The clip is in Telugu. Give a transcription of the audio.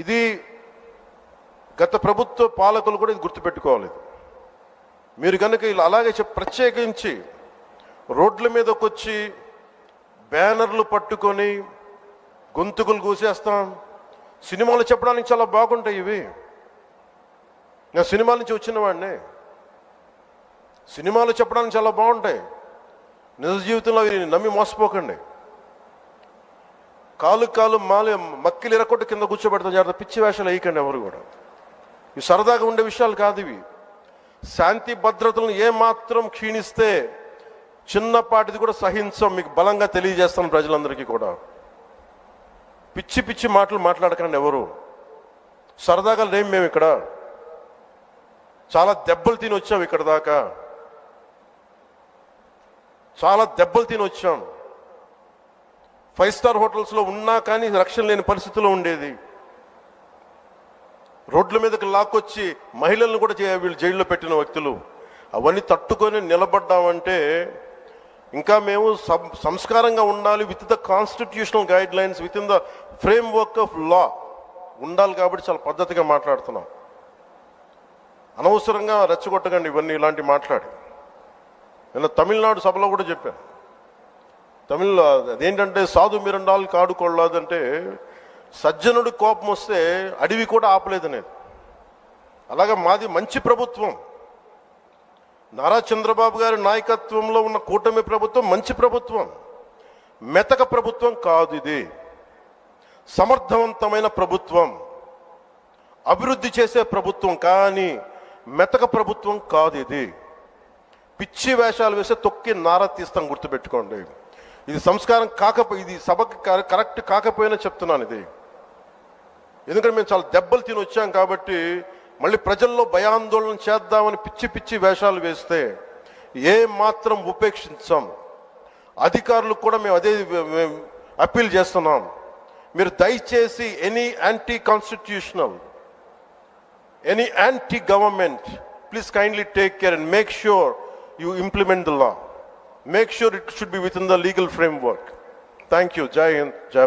ఇది గత ప్రభుత్వ పాలకులు కూడా ఇది గుర్తుపెట్టుకోవాలి. మీరు కనుక ఇలా అలాగే ప్రత్యేకించి రోడ్ల మీదకి వచ్చి బ్యానర్లు పట్టుకొని గొంతుకులు కూసేస్తాం. సినిమాలు చెప్పడానికి చాలా బాగుంటాయి ఇవి. నేను సినిమాల నుంచి వచ్చిన వాడిని. సినిమాలు చెప్పడానికి చాలా బాగుంటాయి. నిజ జీవితంలో అవి నమ్మి మోసపోకండి. కాలు మక్కిలు ఇరకొట్టు కింద కూర్చోబెడతాం. జాగ్రత్త, పిచ్చి వేషాలు వేయకండి ఎవరు కూడా. ఇవి సరదాగా ఉండే విషయాలు కాదు ఇవి. శాంతి భద్రతలను ఏమాత్రం క్షీణిస్తే చిన్నపాటిది కూడా సహించం. మీకు బలంగా తెలియజేస్తాను ప్రజలందరికీ కూడా. పిచ్చి పిచ్చి మాటలు మాట్లాడకండి ఎవరు. సరదాగా లేం మేము ఇక్కడ. చాలా దెబ్బలు తిని వచ్చాం ఇక్కడ దాకా. చాలా దెబ్బలు తిని వచ్చాం. 5 స్టార్ హోటల్స్లో ఉన్నా కానీ రక్షణ లేని పరిస్థితిలో ఉండేది. రోడ్ల మీదకి లాక్కొచ్చి మహిళలను కూడా వీళ్ళు జైల్లో పెట్టిన వ్యక్తులు. అవన్నీ తట్టుకొని నిలబడ్డామంటే ఇంకా మేము సంస్కారంగా ఉండాలి. With the constitutional guide lines, with in the frame work of law ఉండాలి. కాబట్టి చాలా పద్ధతిగా మాట్లాడుతున్నాం. అనవసరంగా రెచ్చగొట్టకండి ఇవన్నీ ఇలాంటి మాట్లాడి. నేను తమిళనాడు సభలో కూడా చెప్పాను. అదేంటంటే సాధు మిరండాలు కాడు కొళ్ళాదంటే సజ్జనుడి కోపం వస్తే అడవి కూడా ఆపలేదనేది. అలాగా మాది మంచి ప్రభుత్వం. నారా చంద్రబాబు గారి నాయకత్వంలో ఉన్న కూటమి ప్రభుత్వం మంచి ప్రభుత్వం. మెతక ప్రభుత్వం కాదు ఇది. సమర్థవంతమైన ప్రభుత్వం, అభివృద్ధి చేసే ప్రభుత్వం. కానీ మెతక ప్రభుత్వం కాదు ఇది. పిచ్చి వేషాలు వేసే తొక్కి నారా తీస్తాం, గుర్తుపెట్టుకోండి. ఇది సంస్కారం కాకపోయి, ఇది సభకి కరెక్ట్ కాకపోయినా చెప్తున్నాను ఇది. ఎందుకంటే మేము చాలా దెబ్బలు తిని వచ్చాం కాబట్టి మళ్ళీ ప్రజల్లో భయాందోళన చేద్దామని పిచ్చి పిచ్చి వేషాలు వేస్తే ఏ మాత్రం ఉపేక్షించాం. అధికారులకు కూడా మేము అదే అప్పీల్ చేస్తున్నాం. మీరు దయచేసి any anti constitutional, any anti government, please kindly take care and make sure you implement the law. Make sure it should be within the legal framework. Thank you. Jai Hind, Jai Bharat.